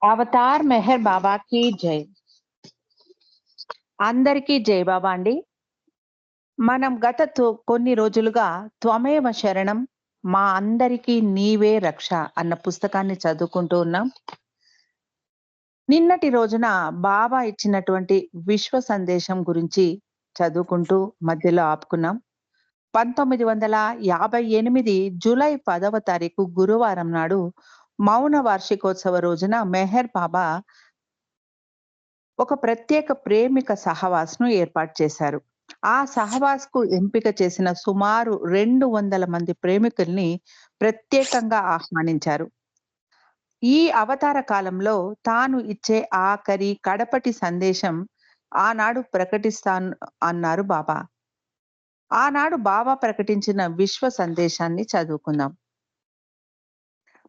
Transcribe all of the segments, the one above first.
Avatar Meher బాబాకి జై. అందరికీ జై బాబా అండి. మనం గత కొన్ని రోజులుగా 'త్వమేవ శరణం మా అందరికీ నీవే రక్ష' అన్న పుస్తకాన్ని చదువుకుంటూ ఉన్నాం. నిన్నటి రోజున బాబా ఇచ్చినటువంటి విశ్వ సందేశం గురించి చదువుకుంటూ మధ్యలో ఆపుకున్నాం. 1958 జూలై 10వ తారీఖు గురువారం నాడు మౌన వార్షికోత్సవ రోజున మెహర్ బాబా ఒక ప్రత్యేక ప్రేమిక సహవాస్‌ను ఏర్పాటు చేశారు. ఆ సహవాస్‌కు ఎంపిక చేసిన సుమారు 200 మంది ప్రేమికుల్ని ప్రత్యేకంగా ఆహ్వానించారు. ఈ అవతార కాలంలో తాను ఇచ్చే కడపటి సందేశం ఆనాడు ప్రకటిస్తాను అన్నారు బాబా. ఆనాడు బాబా ప్రకటించిన విశ్వ సందేశాన్ని చదువుకుందాం.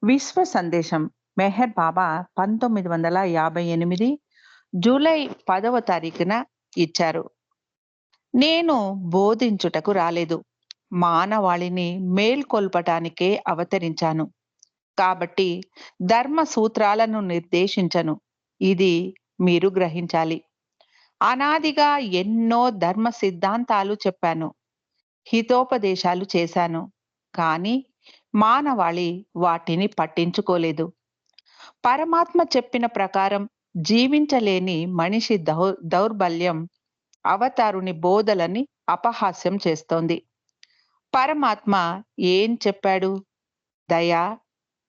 విశ్వ సందేశం మెహర్ బాబా 1958 జూలై 10వ తారీఖున ఇచ్చారు. నేను బోధించుటకు రాలేదు. మానవాళిని మేల్కొల్పటానికే అవతరించాను. కాబట్టి ధర్మ సూత్రాలను నిర్దేశించను. ఇది మీరు గ్రహించాలి. అనాదిగా ఎన్నో ధర్మ సిద్ధాంతాలు చెప్పాను. హితోపదేశాలు చేశాను. కానీ మానవాళి వాటిని పట్టించుకోలేదు. పరమాత్మ చెప్పిన ప్రకారం జీవించలేని మనిషి దౌర్బల్యం అవతారుని బోధలని అపహాస్యం చేస్తోంది. పరమాత్మ ఏం చెప్పాడు? దయ,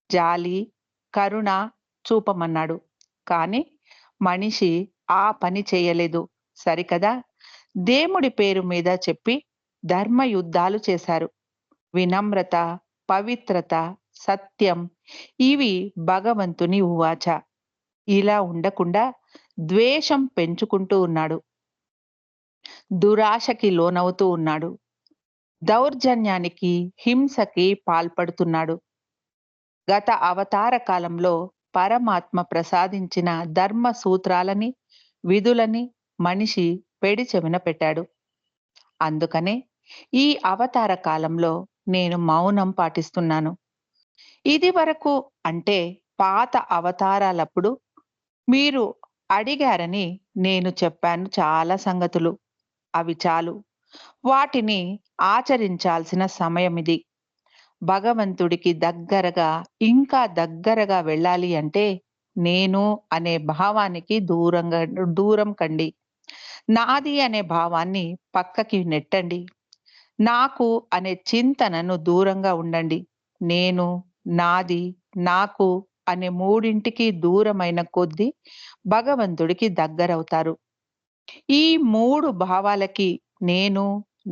జాలి, కరుణ చూపమన్నాడు. కానీ మనిషి ఆ పని చేయలేదు. సరికదా? దేవుడి పేరు మీద చెప్పి ధర్మ యుద్ధాలు చేశారు. వినమ్రత, పవిత్రత, సత్యం ఇవి భగవంతుని ఉవాచ. ఇలా ఉండకుండా ద్వేషం పెంచుకుంటూ ఉన్నాడు. దురాశకి లోనవుతూ ఉన్నాడు. దౌర్జన్యానికి, హింసకి పాల్పడుతున్నాడు. గత అవతార కాలంలో పరమాత్మ ప్రసాదించిన ధర్మ సూత్రాలని, విధులని మనిషి పెడి చెవిన పెట్టాడు. అందుకనే ఈ అవతార కాలంలో నేను మౌనం పాటిస్తున్నాను. ఇది వరకు అంటే పాత అవతారాలప్పుడు మీరు అడిగారని నేను చెప్పాను చాలా సంగతులు. అవి చాలు. వాటిని ఆచరించాల్సిన సమయమిది. భగవంతుడికి దగ్గరగా, ఇంకా దగ్గరగా వెళ్ళాలి అంటే నేను అనే భావానికి దూరం కండి. నాది అనే భావాన్ని పక్కకి నెట్టండి. నాకు అనే చింతనను దూరంగా ఉండండి. నేను, నాది, నాకు అనే మూడింటికి దూరమైన కొద్దీ భగవంతుడికి దగ్గరవుతారు. ఈ 3 భావాలకి నేను,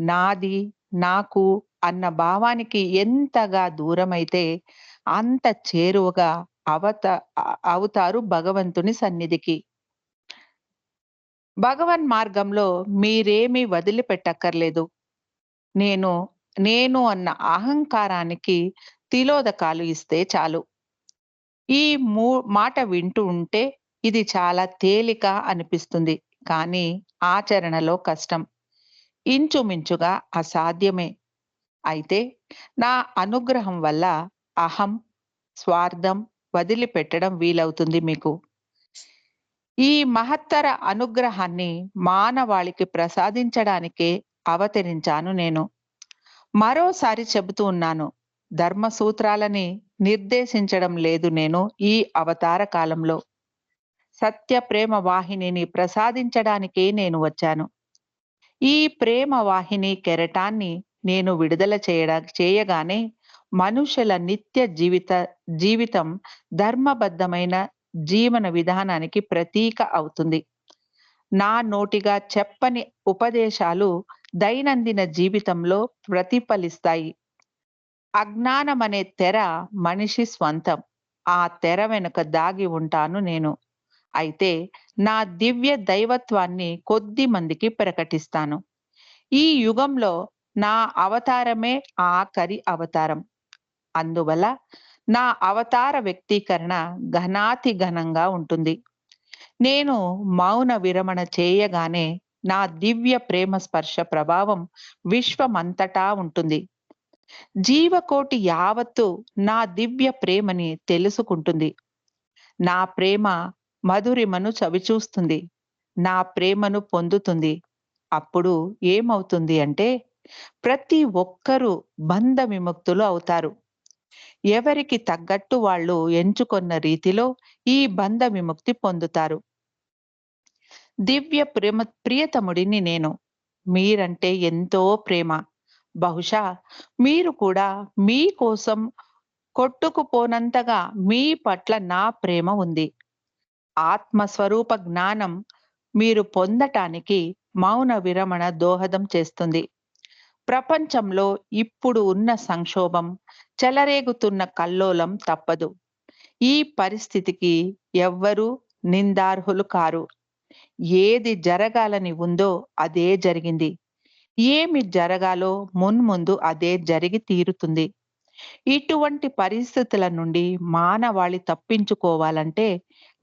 నాది, నాకు అన్న భావానికి ఎంతగా దూరమైతే అంత చేరువగా అవుతారు భగవంతుని సన్నిధికి. భగవన్ మార్గంలో మీరేమీ వదిలిపెట్టక్కర్లేదు. నేను, నేను అన్న అహంకారానికి తిలోదకాలు ఇస్తే చాలు. ఈ మాట వింటూ ఉంటే ఇది చాలా తేలిక అనిపిస్తుంది. కానీ ఆచరణలో కష్టం. ఇంచుమించుగా అసాధ్యమే. అయితే నా అనుగ్రహం వల్ల అహం, స్వార్థం వదిలిపెట్టడం వీలవుతుంది మీకు. ఈ మహత్తర అనుగ్రహాన్ని మానవాళికి ప్రసాదించడానికే అవతరించాను నేను. మరోసారి చెబుతూ ఉన్నాను. ధర్మ సూత్రాలని నిర్దేశించడం లేదు నేను ఈ అవతార కాలంలో. సత్య ప్రేమ వాహినిని ప్రసాదించడానికే నేను వచ్చాను. ఈ ప్రేమ వాహిని కెరటాన్ని నేను విడుదల చేయగానే మనుషుల నిత్య జీవితం ధర్మబద్ధమైన జీవన విధానానికి ప్రతీక అవుతుంది. నా నోటిగా చెప్పని ఉపదేశాలు దైనందిన జీవితంలో ప్రతిఫలిస్తాయి. అజ్ఞానమనే తెర మనిషి స్వంతం. ఆ తెర వెనుక దాగి ఉంటాను నేను. అయితే నా దివ్య దైవత్వాన్ని కొద్ది మందికి ప్రకటిస్తాను. ఈ యుగంలో నా అవతారమే ఆఖరి అవతారం. అందువల్ల నా అవతార వ్యక్తీకరణ ఘనాతి ఘనంగా ఉంటుంది. నేను మౌన విరమణ చేయగానే నా దివ్య ప్రేమ స్పర్శ ప్రభావం విశ్వమంతటా ఉంటుంది. జీవకోటి యావత్తు నా దివ్య ప్రేమని తెలుసుకుంటుంది. నా ప్రేమ మధురిమను చవిచూస్తుంది. నా ప్రేమను పొందుతుంది. అప్పుడు ఏమవుతుంది అంటే, ప్రతి ఒక్కరూ బంధ విముక్తులు అవుతారు. ఎవరికి తగ్గట్టు వాళ్ళు ఎంచుకొన్న రీతిలో ఈ బంధ విముక్తి పొందుతారు. దివ్య ప్రియతముడిని నేను. మీరంటే ఎంతో ప్రేమ. బహుశా మీరు కూడా మీ కోసం కొట్టుకుపోనంతగా మీ పట్ల నా ప్రేమ ఉంది. ఆత్మస్వరూప జ్ఞానం మీరు పొందటానికి మౌన విరమణ దోహదం చేస్తుంది. ప్రపంచంలో ఇప్పుడు ఉన్న సంక్షోభం, చెలరేగుతున్న కల్లోలం తప్పదు. ఈ పరిస్థితికి ఎవ్వరూ నిందార్హులు కారు. ఏది జరగాలని ఉందో అదే జరిగింది. ఏమి జరగాలో మున్ముందు అదే జరిగి తీరుతుంది. ఇటువంటి పరిస్థితుల నుండి మానవాళి తప్పించుకోవాలంటే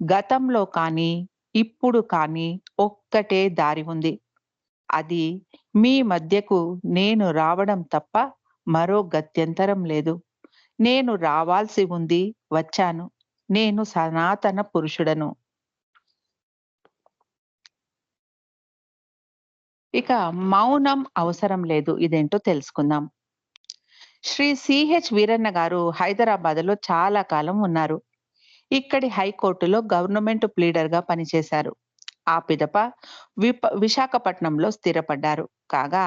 గతంలో కానీ, ఇప్పుడు కానీ ఒక్కటే దారి ఉంది. అది మీ మధ్యకు నేను రావడం తప్ప మరో గత్యంతరం లేదు. నేను రావాల్సి ఉంది, వచ్చాను. నేను సనాతన పురుషుడను. ఇక మౌనం అవసరం లేదు. ఇదేంటో తెలుసుకుందాం. శ్రీ సిహెచ్ వీరన్న గారు హైదరాబాద్‌లో చాలా కాలం ఉన్నారు. ఇక్కడి హైకోర్టులో గవర్నమెంట్ ప్లీడర్‌గా పనిచేశారు. ఆ పిదప విశాఖపట్నంలో స్థిరపడ్డారు. కాగా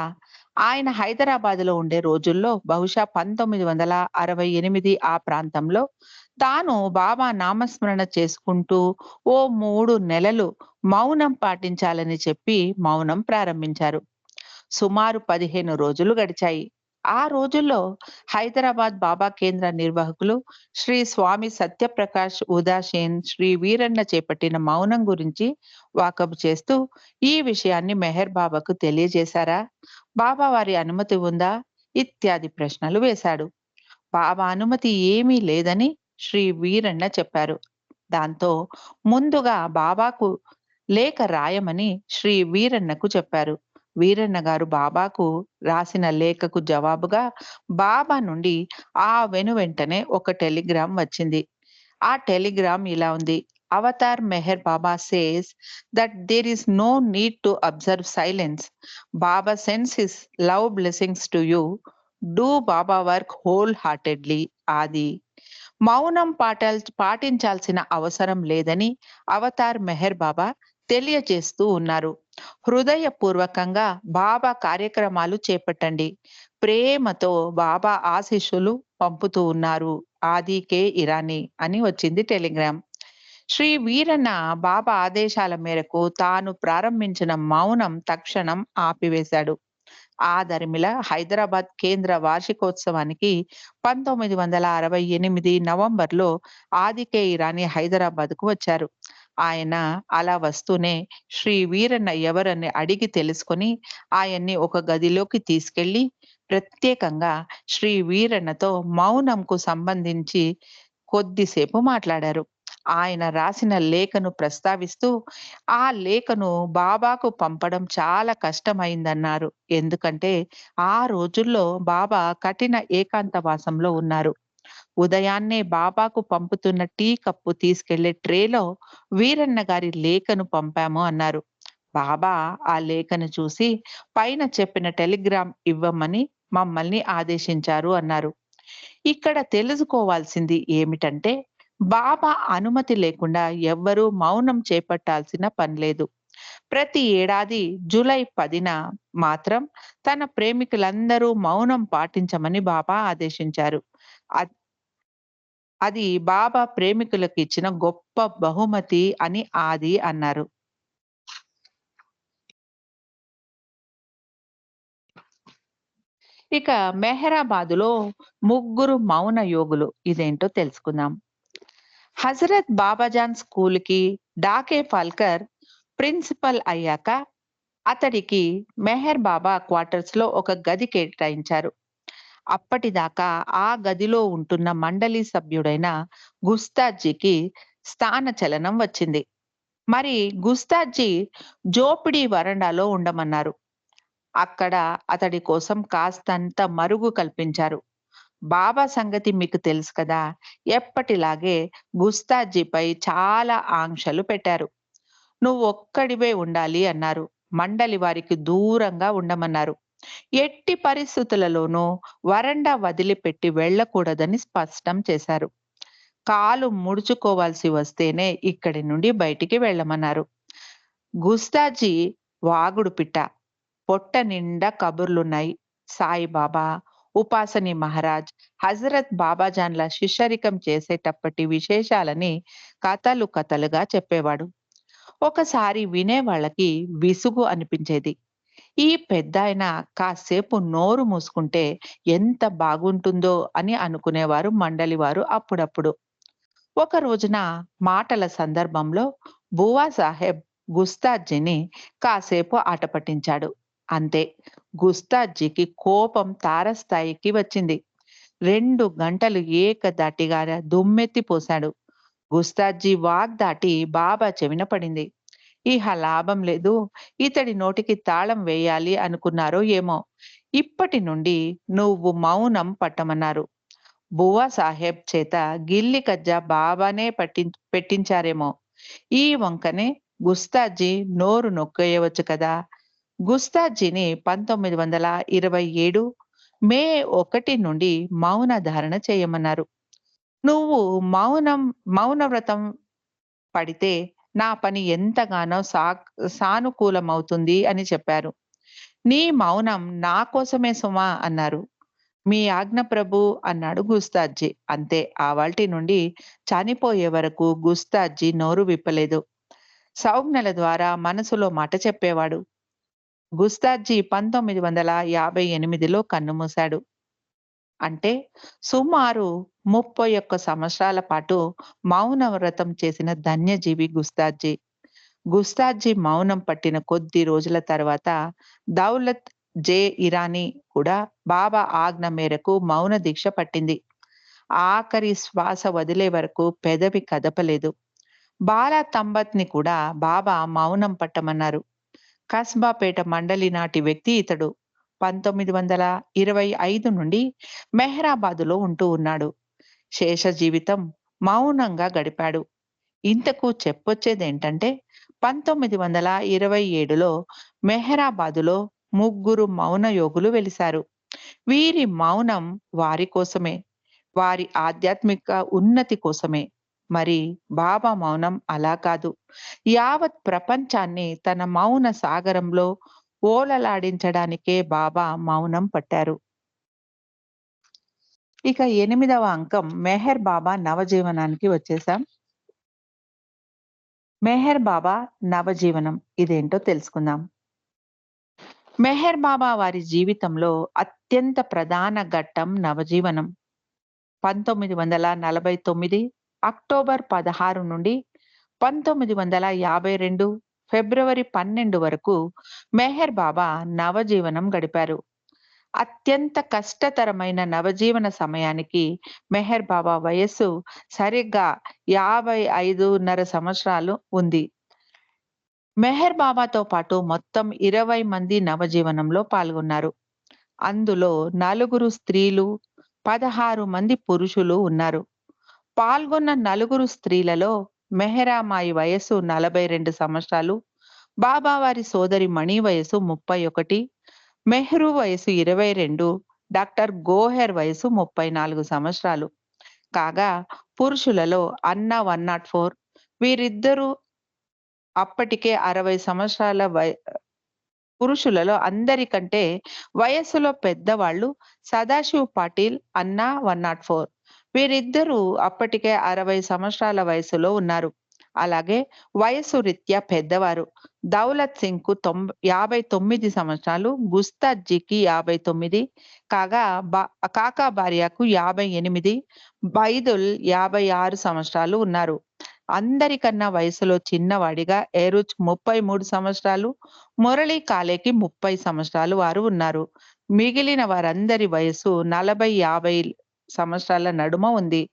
ఆయన హైదరాబాద్‌లో ఉండే రోజుల్లో బహుశా 1968 ఆ ప్రాంతంలో తాను బాబా నామస్మరణ చేసుకుంటూ ఓ 3 నెలలు మౌనం పాటించాలని చెప్పి మౌనం ప్రారంభించారు. సుమారు 15 రోజులు గడిచాయి. ఆ రోజుల్లో హైదరాబాద్ బాబా కేంద్ర నిర్వాహకులు శ్రీ స్వామి సత్యప్రకాష్ ఉదాసేన్, శ్రీ వీరన్న చేపట్టిన మౌనం గురించి వాకబు చేస్తూ ఈ విషయాన్ని మెహర్ బాబాకు తెలియజేశారా? బాబా వారి అనుమతి ఉందా? ఇత్యాది ప్రశ్నలు వేశాడు. బాబా అనుమతి ఏమీ లేదని శ్రీ వీరన్న చెప్పారు. దాంతో ముందుగా బాబాకు లేఖ రాయమని శ్రీ వీరన్నకు చెప్పారు. వీరన్న గారు బాబాకు రాసిన లేఖకు జవాబుగా బాబా నుండి ఆ వెనువెంటనే ఒక టెలిగ్రామ్ వచ్చింది. ఆ టెలిగ్రామ్ ఇలా ఉంది. Avatar Meher Baba says that there is no need to observe silence. Baba sends his love blessings to you. Do Baba work wholeheartedly. ఆది. మౌనం పాటించాల్సిన అవసరం లేదని అవతార్ మెహర్ బాబా తెలియజేస్తూ ఉన్నారు. హృదయపూర్వకంగా బాబా కార్యక్రమాలు చేపట్టండి. ప్రేమతో బాబా ఆశీస్సులు పంపుతూ ఉన్నారు. ఆది కే ఇరానీ అని వచ్చింది టెలిగ్రామ్. శ్రీ వీరన్న బాబా ఆదేశాల మేరకు తాను ప్రారంభించిన మౌనం తక్షణం ఆపివేశాడు. ఆ దరిమిల హైదరాబాద్ కేంద్ర వార్షికోత్సవానికి 1968 నవంబర్‌లో ఆదికే ఇరానీ హైదరాబాద్‌కు వచ్చారు. ఆయన అలా వస్తూనే శ్రీ వీరన్న ఎవరని అడిగి తెలుసుకొని ఆయన్ని ఒక గదిలోకి తీసుకెళ్ళి ప్రత్యేకంగా శ్రీ వీరన్నతో మౌనంకు సంబంధించి కొద్దిసేపు మాట్లాడారు. ఆయన రాసిన లేఖను ప్రస్తావిస్తూ, ఆ లేఖను బాబాకు పంపడం చాలా కష్టమైందన్నారు. ఎందుకంటే, ఆ రోజుల్లో బాబా కఠిన ఏకాంతవాసంలో ఉన్నారు. ఉదయాన్నే బాబాకు పంపుతున్న టీ కప్పు తీసుకెళ్లే ట్రేలో వీరన్న గారి లేఖను పంపాము అన్నారు. బాబా ఆ లేఖను చూసి పైన చెప్పిన టెలిగ్రామ్ ఇవ్వమని మమ్మల్ని ఆదేశించారు అన్నారు. ఇక్కడ తెలుసుకోవాల్సింది ఏమిటంటే, బాబా అనుమతి లేకుండా ఎవ్వరూ మౌనం చేపట్టాల్సిన పనిలేదు. ప్రతి ఏడాది జూలై 10న మాత్రం తన ప్రేమికులందరూ మౌనం పాటించమని బాబా ఆదేశించారు. అద్ అది బాబా ప్రేమికులకిచ్చిన గొప్ప బహుమతి అని ఆది అన్నారు. ఇక మెహరాబాదులో ముగ్గురు మౌన యోగులు. ఇదేంటో తెలుసుకుందాం. హజరత్ బాబాజాన్ స్కూల్‌కి డాకే ఫాల్కర్ ప్రిన్సిపల్ అయ్యాక అతడికి మెహర్ బాబా క్వార్టర్స్‌లో ఒక గది కేటాయించారు. అప్పటిదాకా ఆ గదిలో ఉంటున్న మండలి సభ్యుడైన గుస్తాజీకి స్థానచలనం వచ్చింది. మరి గుస్తాజీ జోపిడి వరండాలో ఉండమన్నారు. అక్కడ అతడి కోసం కాస్తంత మరుగు కల్పించారు. బాబా సంగతి మీకు తెలుసు కదా! ఎప్పటిలాగే గుస్తాజీపై చాలా ఆంక్షలు పెట్టారు. నువ్వొక్కడివే ఉండాలి అన్నారు. మండలి వారికి దూరంగా ఉండమన్నారు. ఎట్టి పరిస్థితులలోనూ వరండా వదిలిపెట్టి వెళ్ళకూడదని స్పష్టం చేశారు. కాలు ముడుచుకోవాల్సి వస్తేనే ఇక్కడి నుండి బయటికి వెళ్ళమన్నారు. గుస్తాజీ వాగుడు పిట్ట. పొట్ట నిండా కబుర్లున్నాయి. సాయిబాబా, ఉపాసని మహారాజ్, హజరత్ బాబాజాన్ల శిష్యరికం చేసేటప్పటి విశేషాలని కథలు కథలుగా చెప్పేవాడు. ఒకసారి వినేవాళ్ళకి విసుగు అనిపించేది. ఈ పెద్దాయన కాసేపు నోరు మూసుకుంటే ఎంత బాగుంటుందో అని అనుకునేవారు మండలి వారు అప్పుడప్పుడు. ఒక రోజున మాటల సందర్భంలో బువా సాహెబ్ గుస్తాజీని కాసేపు ఆట పట్టించాడు. అంతే, గుస్తాజీకి కోపం తారస్థాయికి వచ్చింది. 2 గంటలు ఏకధాటిగా దుమ్మెత్తి పోశాడు. గుస్తాజీ వాగ్దాటి బాబా చెవిన పడింది. ఇహ లాభం లేదు. ఇతడి నోటికి తాళం వేయాలి అనుకున్నారో ఏమో. ఇప్పటి నుండి నువ్వు మౌనం పట్టమన్నారు. బువ్వా సాహెబ్ చేత గిల్లి కజ్జా బాబానే పెట్టించారేమో. ఈ వంకనే గుస్తాజీ నోరు నొక్కేయవచ్చు కదా! గుస్తాజీని 1927 మే 1 నుండి మౌన ధారణ చేయమన్నారు. నువ్వు మౌన వ్రతం పడితే నా పని ఎంతగానో సానుకూలమవుతుంది అని చెప్పారు. నీ మౌనం నా కోసమే సుమా అన్నారు. మీ ఆజ్ఞ ప్రభూ అన్నాడు గుస్తాజీ. అంతే, ఆవాల్టి నుండి చనిపోయే వరకు గుస్తాజీ నోరు విప్పలేదు. సంజ్ఞల ద్వారా మనసులో మాట చెప్పేవాడు. గుస్తాజీ 1958లో కన్నుమూశాడు. అంటే సుమారు 31 సంవత్సరాల పాటు మౌన వ్రతం చేసిన ధన్యజీవి గుస్తాజీ. గుస్తాజీ మౌనం పట్టిన కొద్ది రోజుల తర్వాత దౌలత్ జే ఇరానీ కూడా బాబా ఆజ్ఞ మేరకు మౌన దీక్ష పట్టింది. ఆఖరి శ్వాస వదిలే వరకు పెదవి కదపలేదు. బాలా తంబత్ని కూడా బాబా మౌనం పట్టమన్నారు. కస్బాపేట మండలి నాటి వ్యక్తి ఇతడు. 1925 నుండి మెహ్రాబాదులో ఉంటూ ఉన్నాడు. శేష జీవితం మౌనంగా గడిపాడు. ఇంతకు చెప్పొచ్చేదేంటంటే 1927లో మెహ్రాబాదులో 3 మౌన యోగులు వెలిశారు. వీరి మౌనం వారి కోసమే, వారి ఆధ్యాత్మిక ఉన్నతి కోసమే. మరి బాబా మౌనం అలా కాదు. యావత్ ప్రపంచాన్ని తన మౌన సాగరంలో ఓలలాడించడానికే బాబా మౌనం పట్టారు. ఇక 8వ అంకం మెహర్ బాబా నవజీవనానికి వచ్చేసాం. మెహర్ బాబా నవజీవనం ఇదేంటో తెలుసుకుందాం. మెహర్ బాబా వారి జీవితంలో అత్యంత ప్రధాన ఘట్టం నవజీవనం. 1949 అక్టోబర్ 16 నుండి 1952 ఫిబ్రవరి 12 వరకు మెహర్ బాబా నవజీవనం గడిపారు. అత్యంత కష్టతరమైన నవజీవన సమయానికి మెహర్ బాబా వయస్సు సరిగ్గా 55.5 సంవత్సరాలు ఉంది. మెహర్ బాబాతో పాటు మొత్తం 20 మంది నవజీవనంలో పాల్గొన్నారు. అందులో 4 స్త్రీలు, 16 మంది పురుషులు ఉన్నారు. పాల్గొన్న 4 స్త్రీలలో మెహరామాయి వయస్సు 42 సంవత్సరాలు, బాబావారి సోదరి మణి వయస్సు 31, మెహ్రూ వయస్సు 22, డాక్టర్ గోహెర్ వయస్సు 34 సంవత్సరాలు. కాగా పురుషులలో అన్న 104, వీరిద్దరూ అప్పటికే 60 సంవత్సరాల పురుషులలో అందరికంటే వయస్సులో పెద్దవాళ్ళు సదాశివ్ పాటిల్ అన్న 104. వీరిద్దరూ అప్పటికే 60 సంవత్సరాల వయసులో ఉన్నారు. అలాగే వయస్సు రీత్యా పెద్దవారు. దౌలత్ సింగ్ కు 59 సంవత్సరాలు, గుస్తాజీకి 59, కాగా కాకా బారియాకు 58, బైదుల్ 56 సంవత్సరాలు ఉన్నారు. అందరికన్నా వయసులో చిన్నవాడిగా ఏరుచ్ 33 సంవత్సరాలు, మురళీ కాలేకి 30 సంవత్సరాలు వారు ఉన్నారు. మిగిలిన వారందరి వయస్సు 40-50 సంవత్సరాల నడుమ ఉంది.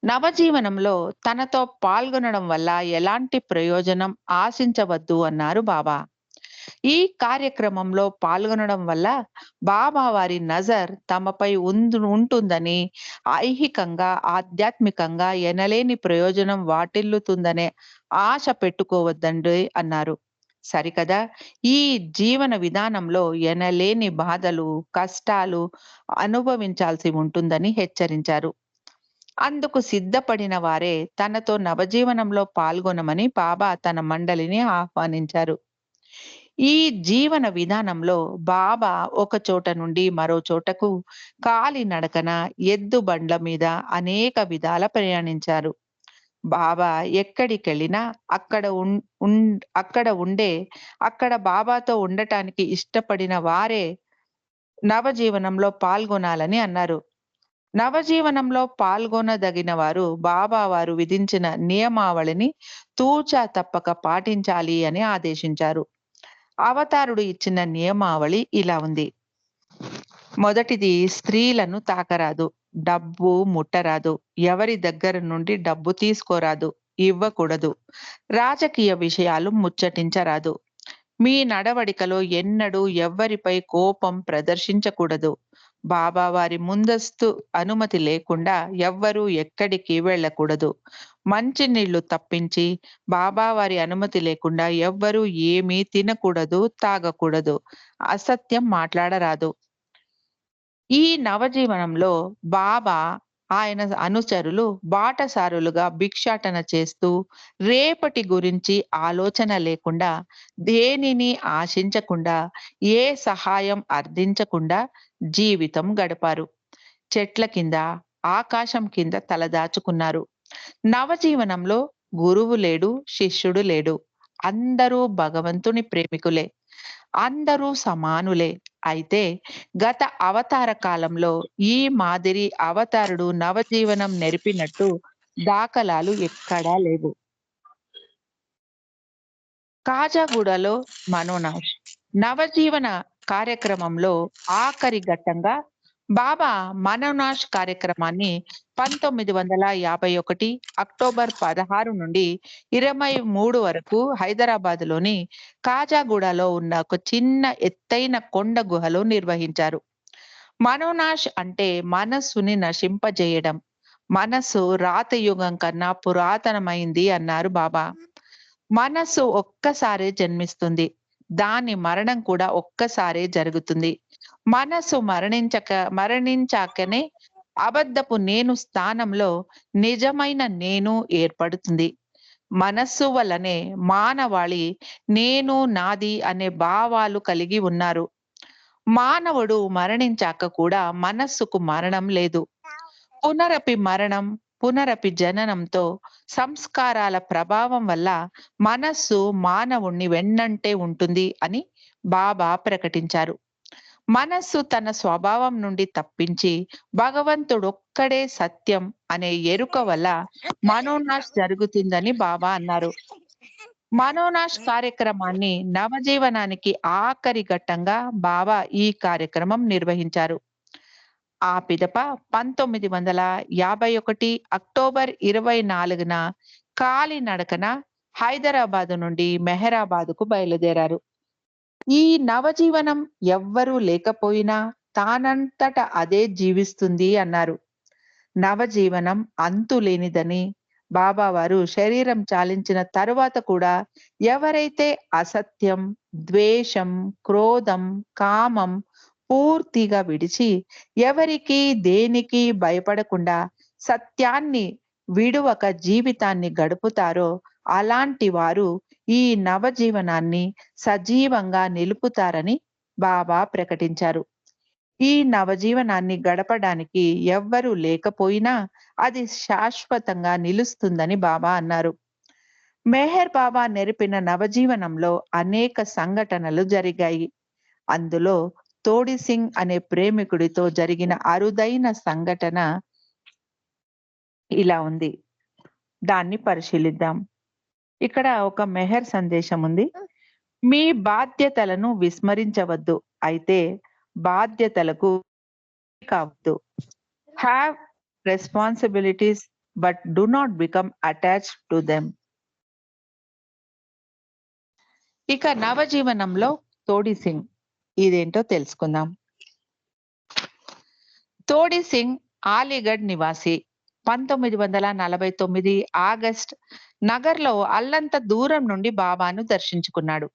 నవజీవనంలో తనతో పాల్గొనడం వల్ల ఎలాంటి ప్రయోజనం ఆశించవద్దు అన్నారు బాబా. ఈ కార్యక్రమంలో పాల్గొనడం వల్ల బాబా వారి నజర్ తమపై ఉంటుందని, ఐహికంగా, ఆధ్యాత్మికంగా ఎనలేని ప్రయోజనం వాటిల్లుతుందనే ఆశ పెట్టుకోవద్దండి అన్నారు. సరికదా! ఈ జీవన విధానంలో ఎనలేని బాధలు, కష్టాలు అనుభవించాల్సి ఉంటుందని హెచ్చరించారు. అందుకు సిద్ధపడిన వారే తనతో నవజీవనంలో పాల్గొనమని బాబా తన మండలిని ఆహ్వానించారు. ఈ జీవన విధానంలో బాబా ఒక చోట నుండి మరో చోటకు కాలినడకన, ఎద్దు బండ్ల మీద అనేక విధాల ప్రయాణించారు. బాబా ఎక్కడికెళ్ళినా అక్కడ ఉన్ ఉన్ అక్కడ ఉండే అక్కడ బాబాతో ఉండటానికి ఇష్టపడిన వారే నవజీవనంలో పాల్గొనాలని అన్నారు. నవజీవనంలో పాల్గొనదగిన వారు బాబా వారు విధించిన నియమావళిని తూచా తప్పక పాటించాలి అని ఆదేశించారు. అవతారుడు ఇచ్చిన నియమావళి ఇలా ఉంది. మొదటిది, స్త్రీలను తాకరాదు. డబ్బు ముట్టరాదు. ఎవరి దగ్గర నుండి డబ్బు తీసుకోరాదు. ఇవ్వకూడదు. రాజకీయ విషయాలు ముచ్చటించరాదు. మీ నడవడికలో ఎన్నడూ ఎవ్వరిపై కోపం ప్రదర్శించకూడదు. బాబా వారి ముందస్తు అనుమతి లేకుండా ఎవ్వరూ ఎక్కడికి వెళ్ళకూడదు. మంచినీళ్లు తప్పించి బాబా వారి అనుమతి లేకుండా ఎవ్వరూ ఏమీ తినకూడదు, తాగకూడదు. అసత్యం మాట్లాడరాదు. ఈ నవజీవనంలో బాబా, ఆయన అనుచరులు బాటసారులుగా భిక్షాటన చేస్తూ, రేపటి గురించి ఆలోచన లేకుండా, దేనిని ఆశించకుండా, ఏ సహాయం అర్థించకుండా జీవితం గడిపారు. చెట్ల కింద, ఆకాశం కింద తలదాచుకున్నారు. నవజీవనంలో గురువు లేడు, శిష్యుడు లేడు. అందరూ భగవంతుని ప్రేమికులే. అందరూ సమానులే. అయితే గత అవతార కాలంలో ఈ మాదిరి అవతారుడు నవజీవనం నెరిపినట్టు దాఖలాలు ఎక్కడా లేవు. కాజాగూడలో మనోనాష్ నవజీవన కార్యక్రమంలో ఆఖరి ఘట్టంగా బాబా మనోనాష్ కార్యక్రమాన్ని 1951 అక్టోబర్ 16 నుండి 23 వరకు హైదరాబాద్‌లోని కాజాగూడలో ఉన్న ఒక చిన్న ఎత్తైన కొండ గుహలో నిర్వహించారు. మనోనాష్ అంటే మనస్సుని నశింపజేయడం. మనస్సు రాతయుగం కన్నా పురాతనమైంది అన్నారు బాబా. మనస్సు ఒక్కసారే జన్మిస్తుంది. దాని మరణం కూడా ఒక్కసారే జరుగుతుంది. మనస్సు మరణించాకనే అబద్ధపు నేను స్థానంలో నిజమైన నేను ఏర్పడుతుంది. మనస్సు వల్లనే మానవాళి నేను, నాది అనే భావాలు కలిగి ఉన్నారు. మానవుడు మరణించాక కూడా మనస్సుకు మరణం లేదు. పునరపి మరణం, పునరపి జననంతో సంస్కారాల ప్రభావం వల్ల మనస్సు మానవుణ్ణి వెన్నంటే ఉంటుంది అని బాబా ప్రకటించారు. మనస్సు తన స్వభావం నుండి తప్పించి భగవంతుడొక్కడే సత్యం అనే ఎరుక వల్ల మనోనాశ్ జరుగుతుందని బాబా అన్నారు. మనోనాశ్ కార్యక్రమాన్ని నవజీవనానికి ఆఖరి ఘట్టంగా బాబా ఈ కార్యక్రమం నిర్వహించారు. ఆ పిదప 1951 అక్టోబర్ 24న కాలినడకన హైదరాబాదు నుండి మెహరాబాదుకు బయలుదేరారు. ఈ నవజీవనం ఎవ్వరూ లేకపోయినా తానంతట అదే జీవిస్తుంది అన్నారు. నవజీవనం అంతులేనిదని బాబా వారు శరీరం చాలించిన తరువాత కూడా ఎవరైతే అసత్యం, ద్వేషం, క్రోధం, కామం పూర్తిగా విడిచి ఎవరికీ దేనికి భయపడకుండా సత్యాన్ని విడువక జీవితాన్ని గడుపుతారో అలాంటి వారు ఈ నవజీవనాన్ని సజీవంగా నిలుపుతారని బాబా ప్రకటించారు. ఈ నవజీవనాన్ని గడపడానికి ఎవ్వరూ లేకపోయినా అది శాశ్వతంగా నిలుస్తుందని బాబా అన్నారు. మెహర్ బాబా నెరిపిన నవజీవనంలో అనేక సంఘటనలు జరిగాయి. అందులో తోడి సింగ్ అనే ప్రేమికుడితో జరిగిన అరుదైన సంఘటన ఇలా ఉంది. దాన్ని పరిశీలిద్దాం. ఇక్కడ ఒక మెహర్ సందేశం ఉంది. మీ బాధ్యతలను విస్మరించవద్దు. అయితే బాధ్యతలకు కావద్దు. Have responsibilities but do not become attached to them. ఇక నవజీవనంలో తోడి సింగ్. ఇదేంటో తెలుసుకుందాం. తోడి సింగ్ అలీగఢ్ నివాసి. 1949 ఆగస్ట్ నగర్‌లో అల్లంత దూరం నుండి బాబాను దర్శించుకున్నాడు.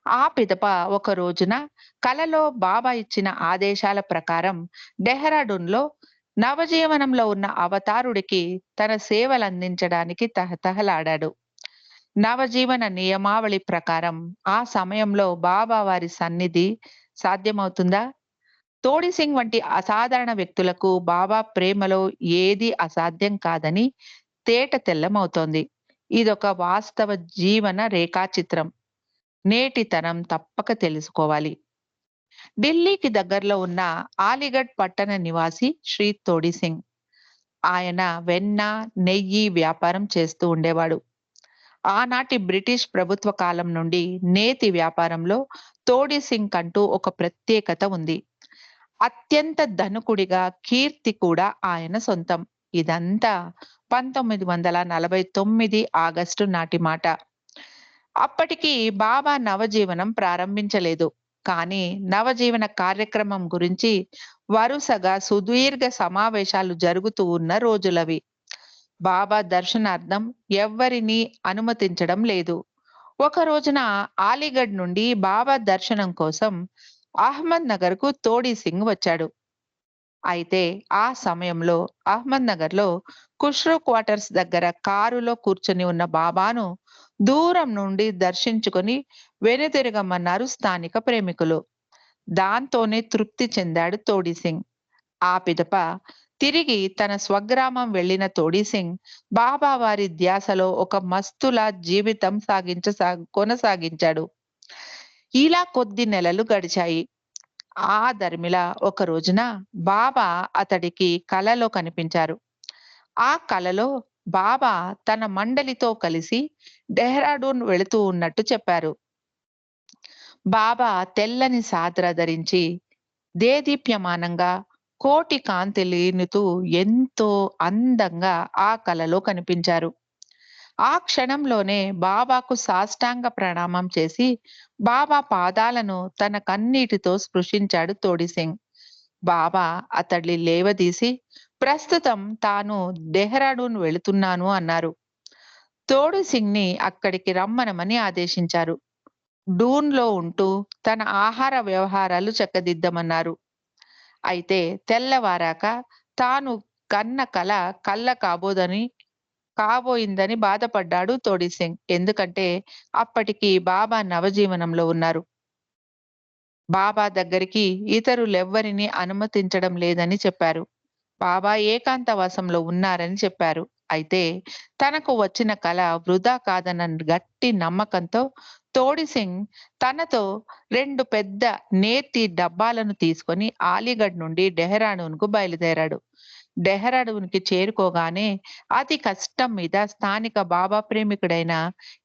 ఆ పిదప ఒక రోజున కలలో బాబా ఇచ్చిన ఆదేశాల ప్రకారం డెహ్రాడూన్‌లో నవజీవనంలో ఉన్న అవతారుడికి తన సేవలందించడానికి తహతహలాడాడు. నవజీవన నియమావళి ప్రకారం ఆ సమయంలో బాబా వారి సన్నిధి సాధ్యమవుతుందా? తోడి సింగ్ వంటి అసాధారణ వ్యక్తులకు బాబా ప్రేమలో ఏది అసాధ్యం కాదని తేట తెల్లమవుతోంది. ఇదొక వాస్తవ జీవన రేఖాచిత్రం. నేటి తరం తప్పక తెలుసుకోవాలి. ఢిల్లీకి దగ్గరలో ఉన్న అలీగఢ్ పట్టణ నివాసి శ్రీ తోడి సింగ్. ఆయన వెన్న, నెయ్యి వ్యాపారం చేస్తూ ఉండేవాడు. ఆనాటి బ్రిటిష్ ప్రభుత్వ కాలం నుండి నేతి వ్యాపారంలో తోడి సింగ్ కంటూ ఒక ప్రత్యేకత ఉంది. అత్యంత ధనికుడిగా కీర్తి కూడా ఆయన సొంతం. ఇదంతా 1949 ఆగస్టు నాటి మాట. అప్పటికి బాబా నవజీవనం ప్రారంభించలేదు. కానీ నవజీవన కార్యక్రమం గురించి వరుసగా సుదీర్ఘ సమావేశాలు జరుగుతూ ఉన్న రోజులవి. బాబా దర్శనార్థం ఎవ్వరినీ అనుమతించడం లేదు. ఒక రోజున అలీగఢ్ నుండి బాబా దర్శనం కోసం అహ్మద్ నగర్‌కు తోడి సింగ్ వచ్చాడు. అయితే ఆ సమయంలో అహ్మద్ నగర్‌లో ఖుష్రూ క్వార్టర్స్ దగ్గర కారులో కూర్చొని ఉన్న బాబాను దూరం నుండి దర్శించుకొని వెనుతిరగమన్నారు స్థానిక ప్రేమికులు. దాంతోనే తృప్తి చెందాడు తోడి సింగ్. ఆ పిదప తిరిగి తన స్వగ్రామం వెళ్ళిన తోడి సింగ్ బాబా వారి ధ్యాసలో ఒక మస్తులా జీవితం కొనసాగించాడు. ఇలా కొద్ది నెలలు గడిచాయి. ఆ దరిమిలా ఒక రోజున బాబా అతడికి కలలో కనిపించారు. ఆ కలలో బాబా తన మండలితో కలిసి డెహ్రాడూన్ వెళుతూ ఉన్నట్టు చెప్పారు. బాబా తెల్లని సాద్ర ధరించి దేదీప్యమానంగా కోటి కాంతిలీనుతూ ఎంతో అందంగా ఆ కలలో కనిపించారు. ఆ క్షణంలోనే బాబాకు సాష్టాంగ ప్రణామం చేసి బాబా పాదాలను తన కన్నీటితో స్పృశించాడు తోడి సింగ్. బాబా అతడిని లేవదీసి ప్రస్తుతం తాను డెహ్రాడూన్ వెళుతున్నాను అన్నారు. తోడు సింగ్‌ని అక్కడికి రమ్మనమని ఆదేశించారు. డూన్‌లో ఉంటూ తన ఆహార వ్యవహారాలు చక్కదిద్దమన్నారు. అయితే తెల్లవారాక తాను కన్న కల కల్ల కాబోయిందని బాధపడ్డాడు తోడి సింగ్. ఎందుకంటే అప్పటికి బాబా నవజీవనంలో ఉన్నారు. బాబా దగ్గరికి ఇతరులెవ్వరినీ అనుమతించడం లేదని చెప్పారు. బాబా ఏకాంతవాసంలో ఉన్నారని చెప్పారు. అయితే తనకు వచ్చిన కల వృధా కాదన్న గట్టి నమ్మకంతో తోడి సింగ్ తనతో 2 పెద్ద నేతి డబ్బాలను తీసుకొని అలీగఢ్ నుండి డెహ్రాడూన్‌కు బయలుదేరాడు. డెహ్రాడూన్‌కి చేరుకోగానే అతి కష్టం మీద స్థానిక బాబా ప్రేమికుడైన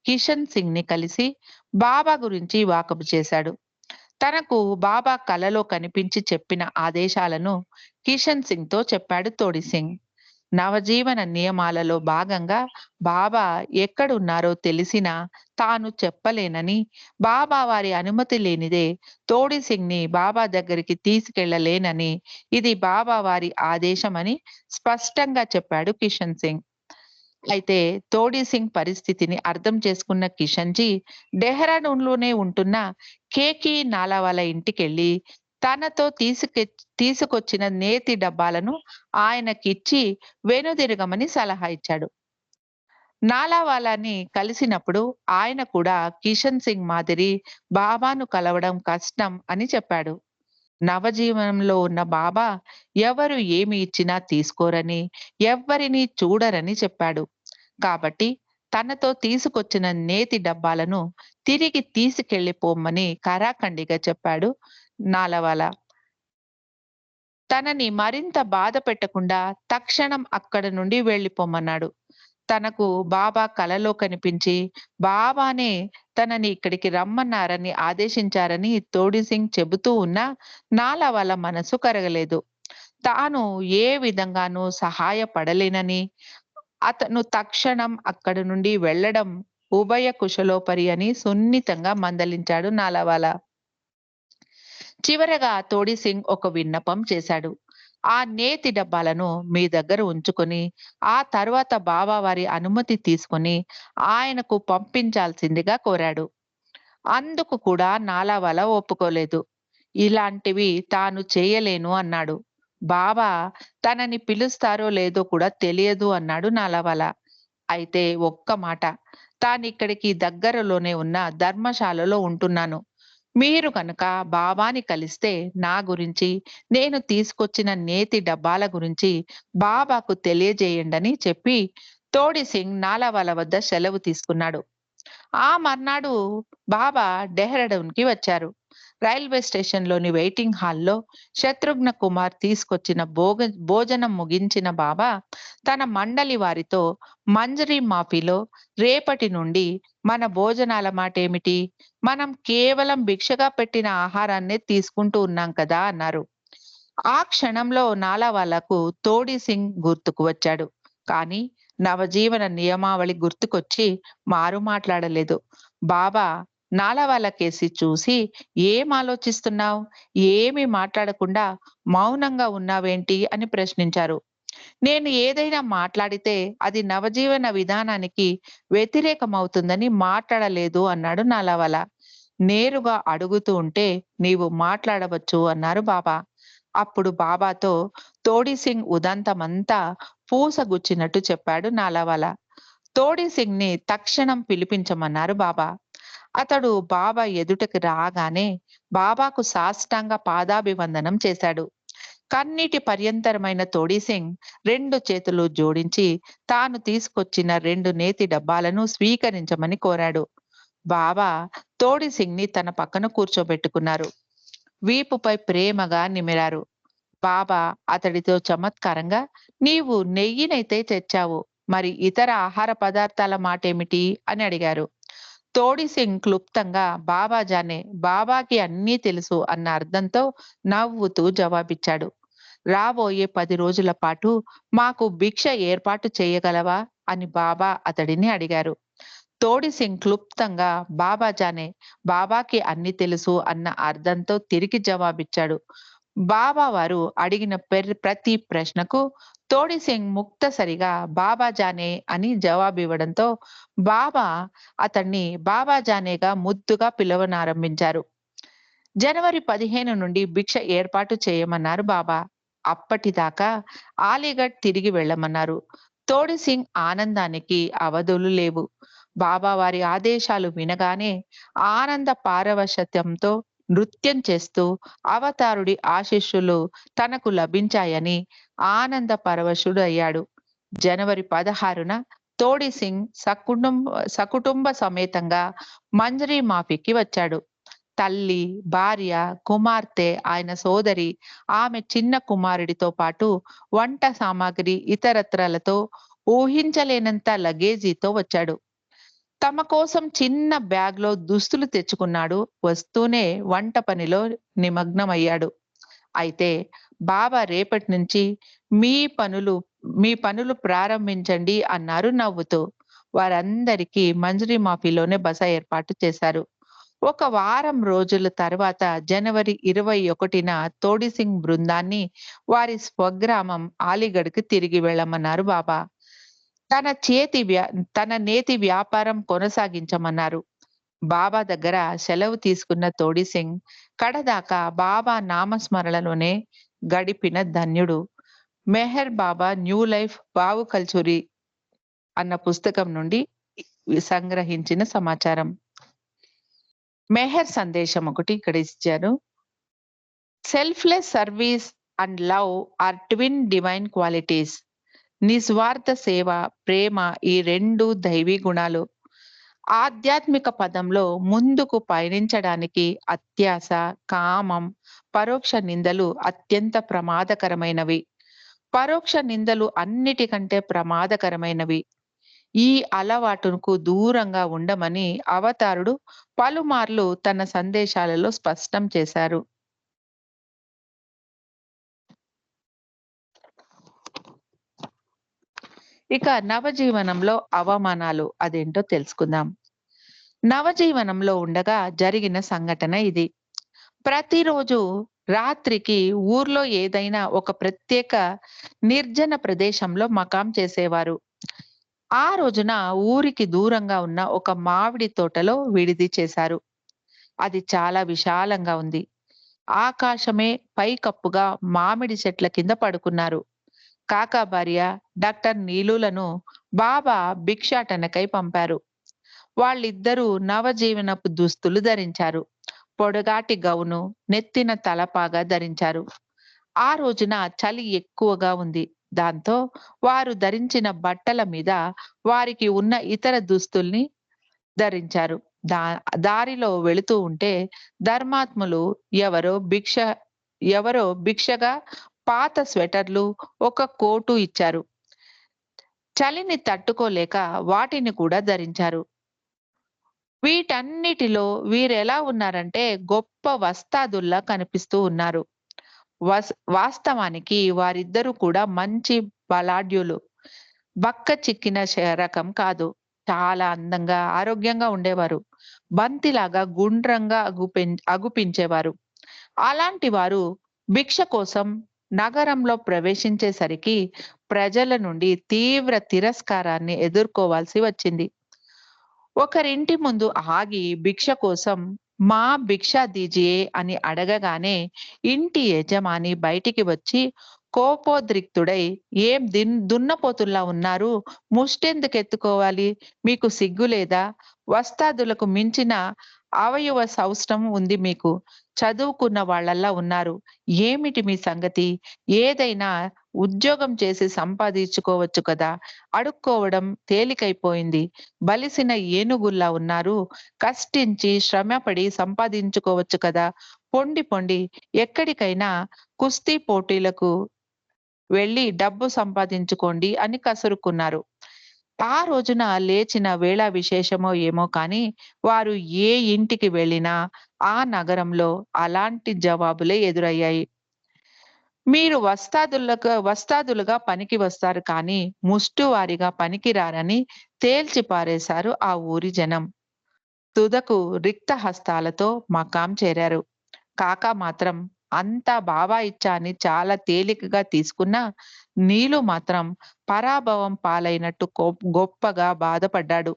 కిషన్ సింగ్‌ని కలిసి బాబా గురించి వాకబు చేశాడు. తనకు బాబా కలలో కనిపించి చెప్పిన ఆదేశాలను కిషన్ సింగ్‌తో చెప్పాడు తోడి సింగ్. నవజీవన నియమాలలో భాగంగా బాబా ఎక్కడున్నారో తెలిసినా తాను చెప్పలేనని, బాబా వారి అనుమతి లేనిదే తోడి సింగ్‌ని బాబా దగ్గరికి తీసుకెళ్లలేనని, ఇది బాబా వారి ఆదేశమని స్పష్టంగా చెప్పాడు కిషన్ సింగ్. అయితే తోడి సింగ్ పరిస్థితిని అర్థం చేసుకున్న కిషన్‌జీ డెహ్రాడూన్‌లోనే ఉంటున్న కేకి నాలావాలా ఇంటికెళ్ళి తనతో తీసుకొచ్చిన నేతి డబ్బాలను ఆయనకిచ్చి వెనుదిరగమని సలహా ఇచ్చాడు. నాలావాలాని కలిసినప్పుడు ఆయన కూడా కిషన్ సింగ్ మాదిరి బాబాను కలవడం కష్టం అని చెప్పాడు. నవజీవనంలో ఉన్న బాబా ఎవరు ఏమి ఇచ్చినా తీసుకోరని, ఎవ్వరినీ చూడరని చెప్పాడు. కాబట్టి తనతో తీసుకొచ్చిన నేతి డబ్బాలను తిరిగి తీసుకెళ్ళిపోమ్మని ఖరాఖండిగా చెప్పాడు నాలవాలా. తనని మరింత బాధ పెట్టకుండా తక్షణం అక్కడ నుండి వెళ్ళిపోమన్నాడు. తనకు బాబా కలలో కనిపించి, బాబానే తనని ఇక్కడికి రమ్మన్నారని ఆదేశించారని తోడి సింగ్ చెబుతూ ఉన్నా నాలవాలా మనసు కరగలేదు. తాను ఏ విధంగానూ సహాయపడలేనని, అతను తక్షణం అక్కడి నుండి వెళ్ళడం ఉభయ కుశలోపరి అని సున్నితంగా మందలించాడు నాలవాలా. చివరగా తోడి సింగ్ ఒక విన్నపం చేశాడు. ఆ నేతి డబ్బాలను మీ దగ్గర ఉంచుకొని, ఆ తర్వాత బాబా వారి అనుమతి తీసుకొని ఆయనకు పంపించాల్సిందిగా కోరాడు. అందుకు కూడా నాలావాలా ఒప్పుకోలేదు. ఇలాంటివి తాను చేయలేను అన్నాడు. బాబా తనని పిలుస్తారో లేదో కూడా తెలియదు అన్నాడు నాలావాలా. అయితే ఒక్క మాట, తానిక్కడికి దగ్గరలోనే ఉన్న ధర్మశాలలో ఉంటున్నాను. మీరు కనుక బాబాని కలిస్తే నా గురించి, నేను తీసుకొచ్చిన నేతి డబ్బాల గురించి బాబాకు తెలియజేయండని చెప్పి తోడి సింగ్ నాలావాలా వద్ద సెలవు తీసుకున్నాడు. ఆ మర్నాడు బాబా డెహ్రాడూన్‌కి వచ్చారు. రైల్వే స్టేషన్‌లోని వెయిటింగ్ హాల్‌లో శత్రుఘ్న కుమార్ తీసుకొచ్చిన భోజనం ముగించిన బాబా తన మండలి వారితో మంజరి మాఫీలో రేపటి నుండి మన భోజనాల మాటేమిటి? మనం కేవలం భిక్షగా పెట్టిన ఆహారాన్నే తీసుకుంటూ ఉన్నాం కదా! అన్నారు. ఆ క్షణంలో నాలావాలాకు తోడి సింగ్ గుర్తుకు వచ్చాడు. కానీ నవజీవన నియమావళి గుర్తుకొచ్చి మారు మాట్లాడలేదు. బాబా నాలావాలా కేసి చూసి, "ఏం ఆలోచిస్తున్నావ్? ఏమీ మాట్లాడకుండా మౌనంగా ఉన్నావేంటి?" అని ప్రశ్నించారు. "నేను ఏదైనా మాట్లాడితే అది నవజీవన విధానానికి వ్యతిరేకమవుతుందని మాట్లాడలేదు" అన్నాడు నాలావాలా. "నేరుగా అడుగుతూ ఉంటే నీవు మాట్లాడవచ్చు" అన్నారు బాబా. అప్పుడు బాబాతో తోడి సింగ్ ఉదంతమంతా పూసగుచ్చినట్టు చెప్పాడు నాలావాలా. తోడి సింగ్‌ని తక్షణం పిలిపించమన్నారు బాబా. అతడు బాబా ఎదుటకి రాగానే బాబాకు సాష్టాంగ పాదాభివందనం చేశాడు. కన్నీటి పర్యంతరమైన తోడి సింగ్ 2 చేతులు జోడించి తాను తీసుకొచ్చిన 2 నేతి డబ్బాలను స్వీకరించమని కోరాడు. బాబా తోడి సింగ్‌ని తన పక్కన కూర్చోబెట్టుకున్నారు. వీపుపై ప్రేమగా నిమిరారు. బాబా అతడితో చమత్కారంగా, "నీవు నెయ్యినైతే తెచ్చావు. మరి ఇతర ఆహార పదార్థాల మాటేమిటి?" అని అడిగారు. తోడి సింగ్ క్లుప్తంగా, "బాబా జానే, బాబాకి అన్నీ తెలుసు" అన్న అర్థంతో నవ్వుతూ జవాబిచ్చాడు. "రాబోయే 10 రోజుల పాటు మాకు భిక్ష ఏర్పాటు చేయగలవా?" అని బాబా అతడిని అడిగారు. తోడి సింగ్ క్లుప్తంగా, "బాబా జానే, బాబాకి అన్నీ తెలుసు" అన్న అర్థంతో తిరిగి జవాబిచ్చాడు. బాబా వారు అడిగిన ప్రతి ప్రశ్నకు తోడి సింగ్ ముక్తసరిగా "బాబా జానే" అని జవాబివ్వడంతో బాబా అతన్ని బాబా జానేగా ముద్దుగా పిలవనారంభించారు. జనవరి 15 నుండి భిక్ష ఏర్పాటు చేయమన్నారు బాబా. అప్పటిదాకా అలీగఢ్ తిరిగి వెళ్ళమన్నారు. తోడి సింగ్ ఆనందానికి అవధులు లేవు. బాబా వారి ఆదేశాలు వినగానే ఆనంద పారవశత్యంతో నృత్యం చేస్తూ అవతారుడి ఆశీస్సులు తనకు లభించాయని ఆనంద పరవశుడయ్యాడు. జనవరి 16న తోడి సింగ్ సకుటుంబ సమేతంగా మంజరి మాఫీకి వచ్చాడు. తల్లి, భార్య, కుమార్తె, ఆయన సోదరి, ఆమె చిన్న కుమారుడితో పాటు వంట సామాగ్రి, ఇతరత్రలతో ఊహించలేనంత లగేజీతో వచ్చాడు. తమ కోసం చిన్న బ్యాగ్‌లో దుస్తులు తెచ్చుకున్నాడు. వస్తూనే వంట పనిలో నిమగ్నమయ్యాడు. అయితే బాబా రేపటి నుంచి మీ పనులు మీ పనులు ప్రారంభించండి అన్నారు నవ్వుతూ. వారందరికీ మంజరి మాఫీలోనే బస ఏర్పాటు చేశారు. ఒక వారం రోజుల తర్వాత జనవరి 21న తోడి సింగ్ బృందాన్ని వారి స్వగ్రామం అలీగఢ్‌కి తిరిగి వెళ్ళమన్నారు బాబా. తన చేతి వ్యా తన నేతి వ్యాపారం కొనసాగించమన్నారు. బాబా దగ్గర సెలవు తీసుకున్న తోడి సింగ్ కడదాకా బాబా నామస్మరణలోనే గడిపిన ధన్యుడు. మెహర్ బాబా న్యూ లైఫ్ బావు కల్చూరి అన్న పుస్తకం నుండి సంగ్రహించిన సమాచారం. మెహర్ సందేశం ఒకటి ఇక్కడ ఇచ్చారు. Selfless service and love or twin divine qualities. నిస్వార్థ సేవ, ప్రేమ ఈ 2 దైవీ గుణాలు. ఆధ్యాత్మిక పదంలో ముందుకు పయనించడానికి అత్యాస, కామం, పరోక్ష నిందలు అత్యంత ప్రమాదకరమైనవి. పరోక్ష నిందలు అన్నిటికంటే ప్రమాదకరమైనవి. ఈ అలవాటుకు దూరంగా ఉండమని అవతారుడు పలుమార్లు తన సందేశాలలో స్పష్టం చేశారు. ఇక నవజీవనంలో అవమానాలు అదేంటో తెలుసుకుందాం. నవజీవనంలో ఉండగా జరిగిన సంఘటన ఇది. ప్రతిరోజు రాత్రికి ఊర్లో ఏదైనా ఒక ప్రత్యేక నిర్జన ప్రదేశంలో మకాం చేసేవారు. ఆ రోజున ఊరికి దూరంగా ఉన్న ఒక మామిడి తోటలో విడిది చేశారు. అది చాలా విశాలంగా ఉంది. ఆకాశమే పైకప్పుగా మామిడి చెట్ల కింద పడుకున్నారు. కాకా భార్య డాక్టర్ నీలులను బాబా భిక్షాటనకై పంపారు. వాళ్ళిద్దరూ నవజీవనపు దుస్తులు ధరించారు. పొడగాటి గౌను, నెత్తిన తలపాగా ధరించారు. ఆ రోజున చలి ఎక్కువగా ఉంది. దాంతో వారు ధరించిన బట్టల మీద వారికి ఉన్న ఇతర దుస్తుల్ని ధరించారు. దా దారిలో వెళుతూ ఉంటే ధర్మాత్ములు ఎవరో భిక్ష ఎవరో భిక్షగా పాత స్వెటర్లు, ఒక కోటు ఇచ్చారు. చలిని తట్టుకోలేక వాటిని కూడా ధరించారు. వీటన్నిటిలో వీరెలా ఉన్నారంటే గొప్ప వస్తాదుల్లా కనిపిస్తూ ఉన్నారు. వాస్తవానికి వారిద్దరూ కూడా మంచి బలాఢ్యులు. బక్క చిక్కిన రకం కాదు. చాలా అందంగా, ఆరోగ్యంగా ఉండేవారు. బంతిలాగా గుండ్రంగా అగుపించేవారు. అలాంటి వారు భిక్ష కోసం నగరంలో ప్రవేశించేసరికి ప్రజల నుండి తీవ్ర తిరస్కారాన్ని ఎదుర్కోవాల్సి వచ్చింది. ఒకరింటి ముందు ఆగి భిక్ష కోసం "మా భిక్షా దీజియే" అని అడగగానే ఇంటి యజమాని బయటికి వచ్చి కోపోద్రిక్తుడై, "ఏం దున్నపోతుల్లా ఉన్నారు? ముష్టెందుకెత్తుకోవాలి? మీకు సిగ్గు లేదా? వస్తాదులకు మించిన అవయవ సౌష్ఠవం ఉంది మీకు. చదువుకున్న వాళ్ళలా ఉన్నారు. ఏమిటి మీ సంగతి? ఏదైనా ఉద్యోగం చేసి సంపాదించుకోవచ్చు కదా! అడుక్కోవడం తేలికైపోయింది. బలిసిన ఏనుగుల్లా ఉన్నారు. కష్టించి, శ్రమపడి సంపాదించుకోవచ్చు కదా! పొండి పొండి ఎక్కడికైనా కుస్తీ పోటీలకు వెళ్లి డబ్బు సంపాదించుకోండి" అని కసురుకున్నారు. ఆ రోజున లేచిన వేళ విశేషమో ఏమో కానీ, వారు ఏ ఇంటికి వెళ్ళినా ఆ నగరంలో అలాంటి జవాబులే ఎదురయ్యాయి. "మీరు వస్తాదులుగా పనికి వస్తారు కానీ, ముష్టువారిగా పనికి రారని" తేల్చి పారేశారు ఆ ఊరి జనం. తుదకు రిక్త హస్తాలతో మకాం చేరారు. కాకా మాత్రం అంతా బాబా ఇచ్చ అని చాలా తేలికగా తీసుకున్నా, నీలు మాత్రం పరాభవం పాలైనట్టు గొప్పగా బాధపడ్డాడు.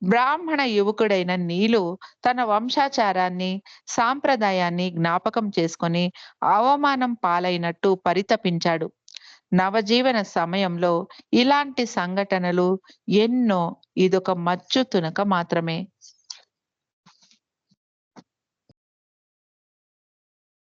బ్రాహ్మణ యువకుడైన నీలు తన వంశాచారాన్ని, సాంప్రదాయాన్ని జ్ఞాపకం చేసుకొని అవమానం పాలైనట్టు పరితపించాడు. నవజీవన సమయంలో ఇలాంటి సంఘటనలు ఎన్నో. ఇదొక మచ్చు తునక మాత్రమే.